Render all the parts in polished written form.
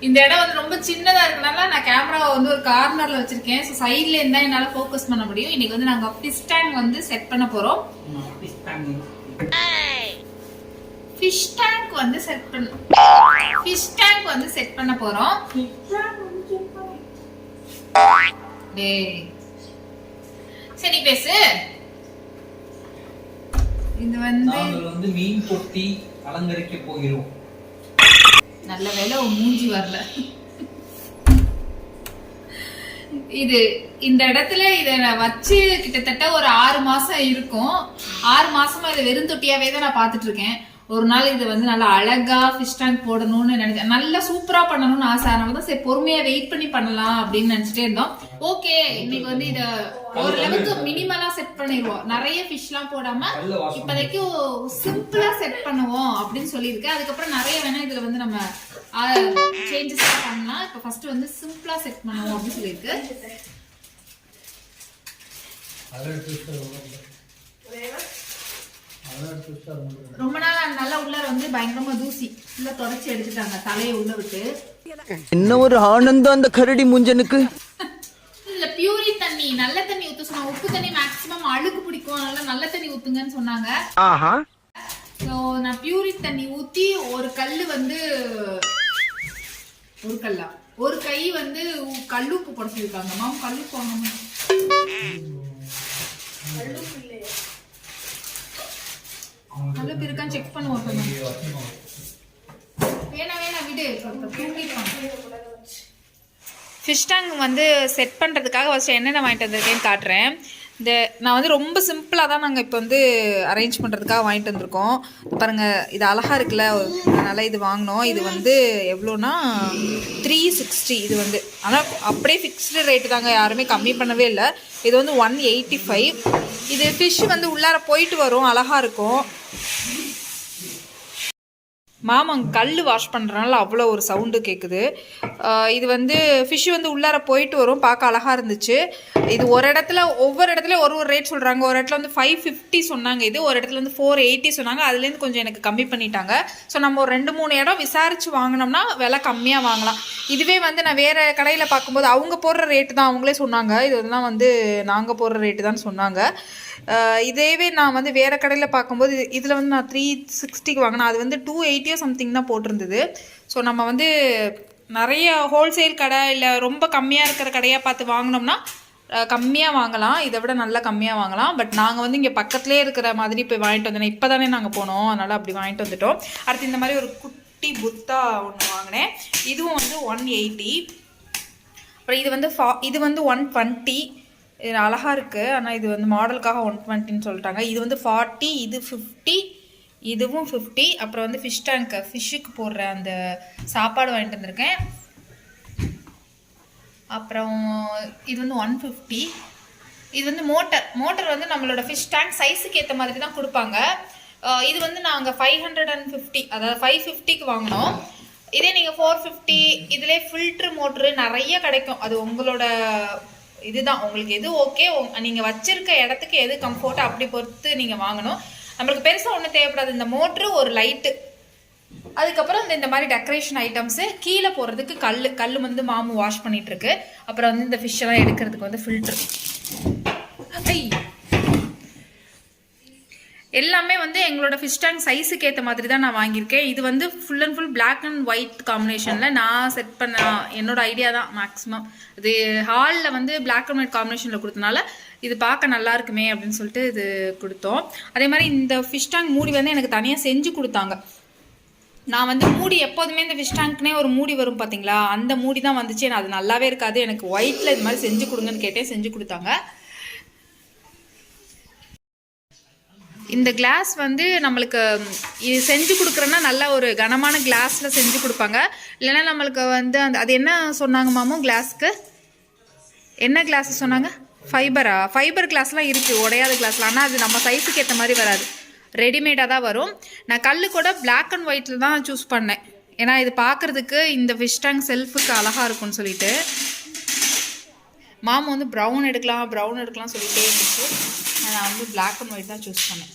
இந்த இடம் வந்து ரொம்ப சின்னதா இருக்கனால நான் கேமராவை வந்து ஒரு கார்னர்ல வச்சிருக்கேன். ஸோ சைட்ல இருந்தா என்னால ஃபோக்கஸ் பண்ண முடியும். இன்னைக்கு வந்து நாங்க ஃபிஷ் டேங்க் வந்து செட் பண்ண போறோம். ஃபிஷ் டேங்க் வந்து செட் பண்ண போறோம். டேய் சரி பேசு. இது வந்து மீன் தொட்டி அலங்கரிக்க போகிறோம். நல்ல வேளை மூஞ்சி வரல. இது இந்த இடத்துல இதை நான் வச்சு கிட்டத்தட்ட ஒரு 6 மாசம் இருக்கும். 6 மாசமா இதை வெறும் தொட்டியாவே தான் நான் பாத்துட்டு இருக்கேன். ஒரு நாள் இது வந்து நல்லா அழகா ஃபிஷ் டேங்க் போடணும்னு நினைச்சேன். நல்லா சூப்பரா பண்ணணும்னு ஆசை. அதனால தான் சரி பொறுமையா வெயிட் பண்ணி பண்ணலாம் அப்படின்னு நினைச்சிட்டே இருந்தோம். ஓகே இன்னைக்கு வந்து இத ஓரளவுக்கு மினிமலா செட் பண்ணிடுவோம். நிறைய ஃபிஷ் எல்லாம் போடாம இப்போதைக்கு சிம்பிளா செட் பண்ணுவோம் அப்படின்னு சொல்லியிருக்கேன். அதுக்கப்புறம் நிறைய வேணா இதுல வந்து நம்ம சேஞ்சஸ் பண்ணலாம். இப்ப ஃபர்ஸ்ட் வந்து சிம்பிளா செட் பண்ணுவோம் அப்படின்னு சொல்லியிருக்கு. ரொம்ப நாள் நல்லா உள்ள வந்து பயங்கரமா தூசி உள்ள தொடச்சி எடுத்துட்டாங்க தலையை உள்ள விட்டு. என்ன ஒரு ஆனந்தம் அந்த கரடி முஞ்சனுக்கு. இல்ல பியூரி தண்ணி நல்ல தண்ணி ஊத்த சொன்னா. உப்பு தண்ணி மேக்ஸிமம் அழுக்கு பிடிக்கும். அதனால நல்ல தண்ணி ஊத்துங்கன்னு சொன்னாங்க. சோ நான் பியூரி தண்ணி ஊத்தி ஒரு கல்லு வந்து ஒரு கை வந்து கல்லுப்பு போட சொல்லிருக்காங்க. மாம் கல்லுப்பு வாங்கணும். கல்லுப்பு இருக்கான்னு செக் பண்ணுவோம். வேணா விடு. ஃபிஷ் டேங்க் வந்து செட் பண்ணுறதுக்காக ஃபஸ்ட்டு என்னென்ன வாங்கிட்டு வந்திருக்கேன்னு காட்டுறேன். நான் வந்து ரொம்ப சிம்பிளாக தான் நாங்கள் இப்போ வந்து அரேஞ்ச் பண்ணுறதுக்காக வாங்கிட்டு வந்திருக்கோம். பாருங்கள் இது அழகாக இருக்குல்ல. அதனால் இது வாங்கினோம். இது வந்து எவ்வளோனா 360. இது வந்து ஆனால் அப்படியே ஃபிக்ஸ்டு ரேட்டு தாங்க. யாருமே கம்மி பண்ணவே இல்லை. இது வந்து 185. இது ஃபிஷ் வந்து உள்ளார போயிட்டு வரும். அழகாக இருக்கும். மாமாங்க கல் வாஷ் பண்ணுறதுனால அவ்வளோ ஒரு சவுண்டு கேட்குது. இது வந்து ஃபிஷ் வந்து உள்ளார போயிட்டு வரும். பார்க்க அழகாக இருந்துச்சு. இது ஒவ்வொரு இடத்துலையும் ஒரு ரேட் சொல்கிறாங்க. ஒரு இடத்துல வந்து 550 சொன்னாங்க. இது ஒரு இடத்துல வந்து 480 சொன்னாங்க. அதுலேருந்து கொஞ்சம் எனக்கு கம்மி பண்ணிட்டாங்க. ஸோ நம்ம ஒரு 2-3 இடம் விசாரித்து வாங்கினோம்னா விலை கம்மியாக வாங்கலாம். இதுவே வந்து நான் வேறு கடையில் பார்க்கும்போது அவங்க போடுற ரேட்டு தான் அவங்களே சொன்னாங்க. இதெல்லாம் வந்து நாங்கள் போடுற ரேட்டு தான் சொன்னாங்க. இதேவே நான் வந்து வேறு கடையில் பார்க்கும்போது இதில் வந்து நான் 360க்கு வாங்கினேன். அது வந்து 280 சம்திங் தான் போட்டிருந்தது. ஸோ நம்ம வந்து நிறைய ஹோல்சேல் கடை இல்லை ரொம்ப கம்மியாக இருக்கிற கடையாக பார்த்து வாங்கினோம்னா கம்மியாக வாங்கலாம். இதை விட நல்லா கம்மியாக வாங்கலாம். பட் நாங்கள் வந்து இங்கே பக்கத்துலேயே இருக்கிற மாதிரி போய் வாங்கிட்டு வந்தோம். இப்போ தானே நாங்கள் போனோம். அதனால் அப்படி வாங்கிட்டு வந்துட்டோம். அடுத்து இந்த மாதிரி ஒரு குட்டி புத்தா ஒன்று வாங்கினேன். இதுவும் வந்து 180. அப்புறம் இது வந்து 120. இது அழகாக இருக்குது. ஆனால் இது வந்து மாடலுக்காக 120ன்னு சொல்லிட்டாங்க. இது வந்து 40. இது 50. இதுவும் 50. அப்புறம் வந்து ஃபிஷ் டேங்க்கு ஃபிஷ்ஷுக்கு போடுற அந்த சாப்பாடு வாங்கிட்டு வந்திருக்கேன். அப்புறம் இது வந்து 150. இது வந்து மோட்டர் வந்து நம்மளோட ஃபிஷ் டேங்க் சைஸுக்கு ஏற்ற மாதிரி தான் கொடுப்பாங்க. இது வந்து நாங்கள் 550 அதாவது 550க்கு வாங்கினோம். இதே நீங்கள் 450 இதிலே ஃபில்ட்ரு மோட்ரு நிறைய கிடைக்கும். அது உங்களோட இதுதான். உங்களுக்கு எது ஓகே நீங்கள் வச்சிருக்க இடத்துக்கு எது கம்ஃபர்ட்டாக அப்படி பொறுத்து நீங்கள் வாங்கணும். நம்மளுக்கு பெருசாக ஒன்றும் தேவைப்படாது. இந்த மோட்ரு ஒரு லைட்டு, அதுக்கப்புறம் இந்த மாதிரி டெக்கரேஷன் ஐட்டம்ஸு, கீழே போடுறதுக்கு கல் வந்து மாமு வாஷ் பண்ணிகிட்ருக்கு. அப்புறம் வந்து இந்த ஃபிஷ்ஷெல்லாம் எடுக்கிறதுக்கு வந்து ஃபில்ட்ரு. எல்லாமே வந்து எங்களோட ஃபிஷ் டேங்க் சைஸுக்கு ஏற்ற மாதிரி தான் நான் வாங்கியிருக்கேன். இது வந்து full and full black and white காம்பினேஷனில் நான் செட் பண்ண என்னோட ஐடியா தான் மேக்ஸிமம். இது ஹாலில் வந்து பிளாக் அண்ட் ஒயிட் காம்பினேஷனில் கொடுத்தனால இது பார்க்க நல்லா இருக்குமே அப்படின்னு சொல்லிட்டு இது கொடுத்தோம். அதே மாதிரி இந்த ஃபிஷ் டேங்க் மூடி வந்து எனக்கு தனியாக செஞ்சு கொடுத்தாங்க. நான் வந்து மூடி எப்போதுமே இந்த ஃபிஷ் டேங்க்னே ஒரு மூடி வரும் பார்த்தீங்களா, அந்த மூடி தான் வந்துச்சு. அது நல்லாவே இருக்காது. எனக்கு ஒயிட்டில் இது மாதிரி செஞ்சு கொடுங்கன்னு கேட்டேன். செஞ்சு கொடுத்தாங்க. இந்த கிளாஸ் வந்து நம்மளுக்கு இது செஞ்சு கொடுக்குறேன்னா நல்ல ஒரு கனமான கிளாஸில் செஞ்சு கொடுப்பாங்க. இல்லைன்னா நம்மளுக்கு வந்து அது என்ன சொன்னாங்க மாமோ கிளாஸ்க்கு? என்ன கிளாஸ் சொன்னாங்க? ஃபைபர் கிளாஸ்லாம் இருக்குது, உடையாத கிளாஸ்லாம். ஆனால் அது நம்ம சைஸுக்கு ஏற்ற மாதிரி வராது, ரெடிமேடாக தான் வரும். நான் கல் கூட பிளாக் அண்ட் ஒயிட்டில் தான் சூஸ் பண்ணேன். ஏன்னா இது பார்க்குறதுக்கு இந்த ஃபிஷ் டேங்க் செல்ஃபுக்கு அழகாக இருக்கும்னு சொல்லிட்டு. மாமா வந்து ப்ரௌன் எடுக்கலாம் சொல்லிகிட்டே இருந்துச்சு. நான் வந்து பிளாக் அண்ட் ஒயிட் தான் சூஸ் பண்ணேன்.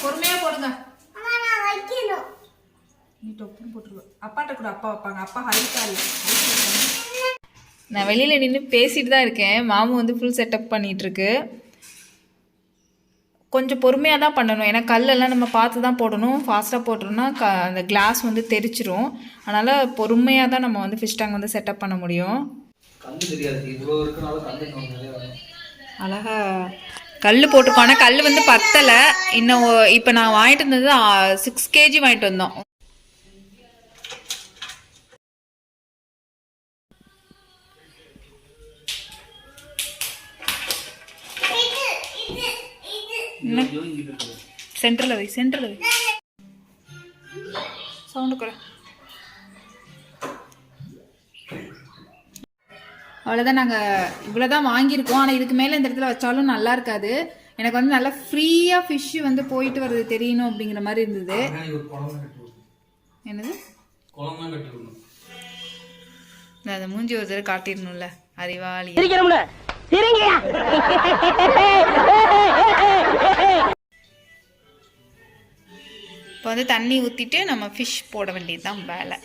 பொறுமையாக போடுங்க. நீ டொப்புன்னு போட்டுருவேன். அப்பாட்ட கூட அப்பா வைப்பாங்க. அப்பா ஹைட்டா இல்லை. நான் வெளியில் நின்று பேசிட்டு தான் இருக்கேன். மாமு வந்து ஃபுல் செட்டப் பண்ணிகிட்ருக்கு. கொஞ்சம் பொறுமையாக தான் பண்ணணும். ஏன்னா கல்லெல்லாம் நம்ம பார்த்து தான் போடணும். ஃபாஸ்ட்டாக போட்டோம்னா அந்த கிளாஸ் வந்து தெரிச்சிரும். அதனால் பொறுமையாக தான் நம்ம வந்து ஃபிஷ் டேங்க் வந்து செட்டப் பண்ண முடியும். அழகா கல் போட்டிருக்கோம். ஆனால் கல் வந்து பத்தலை இன்னும். இப்போ நான் வாங்கிட்டு வந்தது 6 kg வாங்கிட்டு வந்தோம். சென்டரில் வை சவுண்டு கூட. அவ்வளோதான். நாங்கள் இவ்வளோ தான் வாங்கியிருக்கோம். ஆனால் இதுக்கு மேலே இந்த இடத்துல வச்சாலும் நல்லா இருக்காது. எனக்கு வந்து நல்லா ஃப்ரீயாக ஃபிஷ்ஷு வந்து போயிட்டு வர்றது தெரியணும் அப்படிங்கிற மாதிரி இருந்தது. என்னது அதை மூஞ்சி ஒரு தடவை காட்டிடணும்ல. அறிவாளி. இப்போ வந்து தண்ணி ஊற்றிட்டு நம்ம ஃபிஷ் போட வேண்டியது தான் வேலை.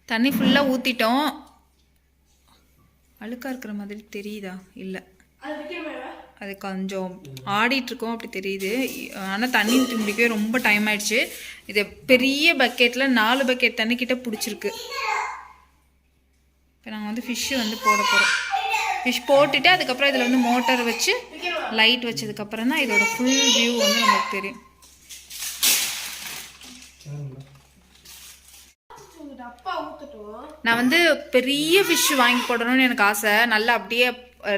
தண்ணி ஃபுல்லாக ஊற்றிட்டோம். அழுக்காக இருக்கிற மாதிரி தெரியுதா? இல்லை, அது கொஞ்சம் ஆடிட்டுருக்கோம் அப்படி தெரியுது. ஆனால் தண்ணி ஊற்றி முடிக்கவே ரொம்ப டைம் ஆயிடுச்சு. இது பெரிய பக்கெட்டில் 4 பக்கெட் தண்ணி கிட்ட பிடிச்சிருக்கு. இப்போ நாங்கள் வந்து ஃபிஷ்ஷு வந்து போட போகிறோம். ஃபிஷ் போட்டுட்டு அதுக்கப்புறம் இதில் வந்து மோட்டர் வச்சு லைட் வச்சதுக்கப்புறம் தான் இதோட ஃபுல் வியூ வந்து நமக்கு தெரியும். நான் வந்து பெரிய ஃபிஷ் வாங்கி போடணும்னு எனக்கு ஆசை. நல்லா அப்படியே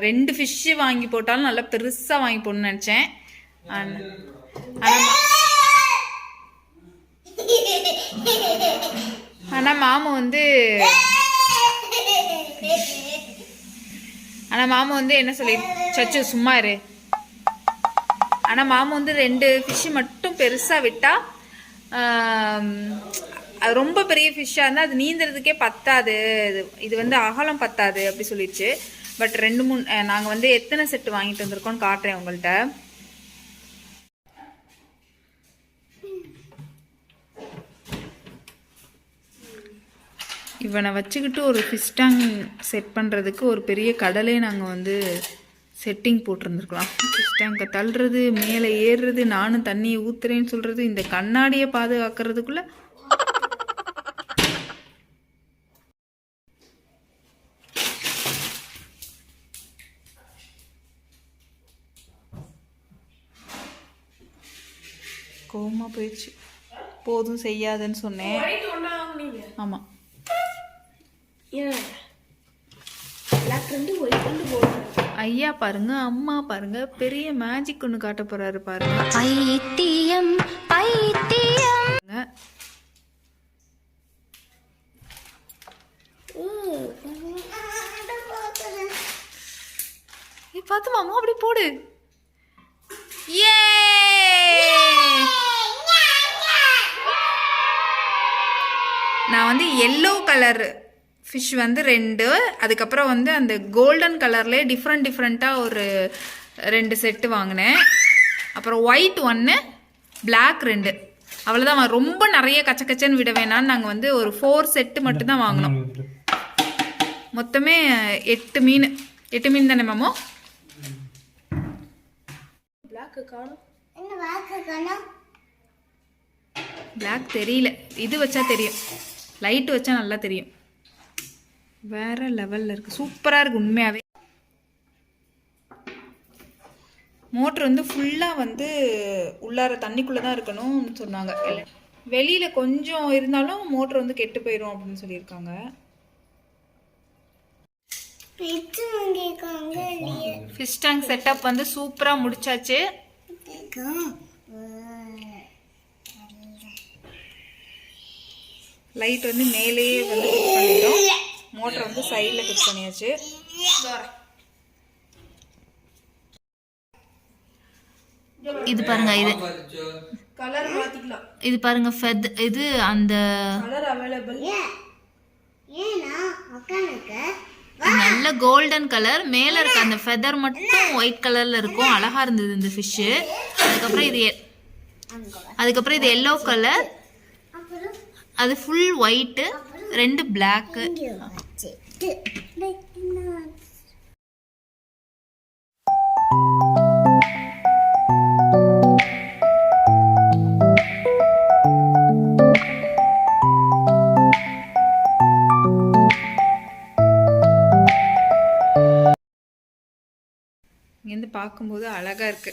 2 ஃபிஷ்ஷு வாங்கி போட்டாலும் நல்லா பெருசாக வாங்கி போடணும்னு நினச்சேன். ஆனால் மாமா வந்து என்ன சொல்லி சச்சு சும்மா இரு. ஆனால் மாமா வந்து 2 ஃபிஷ்ஷு மட்டும் பெருசாக விட்டால் அது ரொம்ப பெரிய ஃபிஷ்ஷாக இருந்தால் அது நீந்துறதுக்கே பத்தாது, இது வந்து அகலம் பத்தாது அப்படி சொல்லிடுச்சு. பட் 2-3 நாங்கள் வந்து எத்தனை செட்டு வாங்கிட்டு வந்திருக்கோம்னு காட்டுறேன் உங்கள்கிட்ட. இவனை வச்சுக்கிட்டு ஒரு ஃபிஷ் டேங்க் செட் பண்ணுறதுக்கு ஒரு பெரிய கடலே நாங்கள் வந்து செட்டிங் போட்டிருந்துருக்கலாம். ஃபிஷ் டேங்கை தள்ளுறது, மேலே ஏறுறது, நானும் தண்ணியை ஊற்றுறேன்னு சொல்கிறது, இந்த கண்ணாடியை பாதுகாக்கிறதுக்குள்ளே கோவமாக போயிடுச்சு. போதும் செய்யாதுன்னு சொன்னேன். ஆமாம், ஐயா பாருங்க, அம்மா பாருங்க, பெரிய மேஜிக் ஒன்று காட்ட போறாரு பாருங்க. பைத்தியம் பைத்தியம். பார்த்து மாமா அப்படி போடு. ஏ நான் வந்து எல்லோ கலர் ஃபிஷ் வந்து 2, அதுக்கப்புறம் வந்து அந்த கோல்டன் கலர்லேயே டிஃப்ரெண்ட்டாக ஒரு 2 செட்டு வாங்கினேன். அப்புறம் ஒயிட் 1, பிளாக் 2. அவ்வளோதான். ரொம்ப நிறைய கச்சக்கச்சன்னு விட வேணான்னு நாங்கள் வந்து ஒரு 4 செட்டு மட்டும்தான் வாங்கினோம். மொத்தமே 8 மீன் தானே மாமோ? பிளாக் தெரியல, இது வச்சா தெரியும், லைட் வச்சா நல்லா தெரியும். வேற லெவலில் இருக்குது, சூப்பராக இருக்குது உண்மையாகவே. மோட்ரு வந்து ஃபுல்லாக வந்து உள்ளார தண்ணிக்குள்ளே தான் இருக்கணும்னு சொன்னாங்க. வெளியில் கொஞ்சம் இருந்தாலும் மோட்ரு வந்து கெட்டு போயிடும் அப்படின்னு சொல்லியிருக்காங்க. ஃபிஷ் டேங்க் செட்டப் வந்து சூப்பராக முடிச்சாச்சு. லைட் வந்து மேலேயே வந்து ஃபிட் பண்ணிட்டோம். மோட்டர் வந்து சைடில் ஃபிட் பண்ணியாச்சு. இது பாருங்க, இது கலர் மாத்திக்கலாம். இது பாருங்க ஃபெத் இது அந்த கலர் அவைலபிள். நல்ல கோல்டன் கலர், மேல இருக்க அந்த ஃபெதர் மட்டும் ஒயிட் கலர்ல இருக்கும். அழகா இருந்தது இந்த ஃபிஷ். அதுக்கப்புறம் இது எல்லோ கலர், அது ஃபுல் ஒயிட், 2 பிளாக். இங்கேருந்து பார்க்கும்போது அழகா இருக்கு.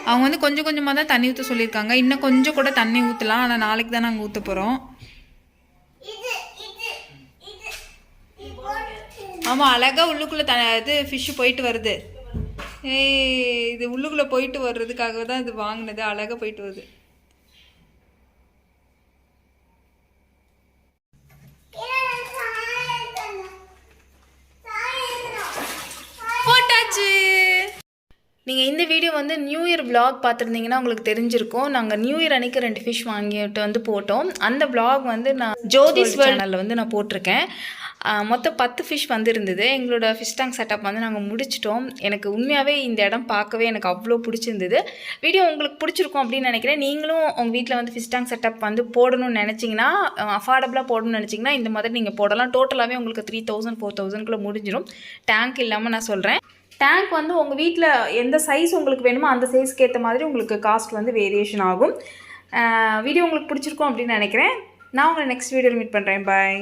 அவங்க வந்து கொஞ்சம் கொஞ்சமாக தான் தண்ணி ஊற்ற சொல்லியிருக்காங்க. இன்னும் கொஞ்சம் கூட தண்ணி ஊற்றலாம், ஆனால் நாளைக்கு தான் நாங்கள் ஊற்ற போகிறோம். ஆமாம், அழகாக உள்ளுக்குள்ளே இது ஃபிஷ்ஷு போயிட்டு வருது. இது உள்ளுக்குள்ளே போயிட்டு வர்றதுக்காக தான் இது வாங்கினது. அழகாக போயிட்டு வருது. நீங்கள் இந்த வீடியோ வந்து நியூ இயர் vlog பார்த்துருந்தீங்கன்னா உங்களுக்கு தெரிஞ்சிருக்கும். நாங்கள் நியூ இயர் அன்றைக்கி 2 ஃபிஷ் வாங்கிட்டு வந்து போட்டோம். அந்த vlog வந்து நான் ஜோதிஸ் சேனலில் வந்து நான் போட்டிருக்கேன். மொத்தம் 10 ஃபிஷ் வந்து இருந்தது. எங்களோட ஃபிஷ் டேங்க் செட்டப் வந்து நாங்கள் முடிச்சிட்டோம். எனக்கு உண்மையாகவே இந்த இடம் பார்க்கவே எனக்கு அவ்வளோ பிடிச்சிருந்தது. வீடியோ உங்களுக்கு பிடிச்சிருக்கும் அப்படின்னு நினைக்கிறேன். நீங்களும் உங்கள் வீட்டில் வந்து ஃபிஷ் டேங்க் செட்டப் வந்து போடணும்னு நினச்சிங்கன்னா, அஃபோர்டபுளாக போடணும்னு நினச்சிங்கன்னா இந்த மாதிரி நீங்கள் போடலாம். டோட்டலாகவே உங்களுக்கு 3000 4000 முடிஞ்சிடும். டேங்க் இல்லாமல் நான் சொல்கிறேன். டேங்க் வந்து உங்கள் வீட்டில் எந்த சைஸ் உங்களுக்கு வேணுமோ அந்த சைஸ்க்கு ஏற்ற மாதிரி உங்களுக்கு காஸ்ட் வந்து வேரியேஷன் ஆகும். வீடியோ உங்களுக்கு பிடிச்சிருக்கும் அப்படின்னு நினைக்கிறேன். நான் உங்களை நெக்ஸ்ட் வீடியோவில் மீட் பண்ணுறேன். பாய்.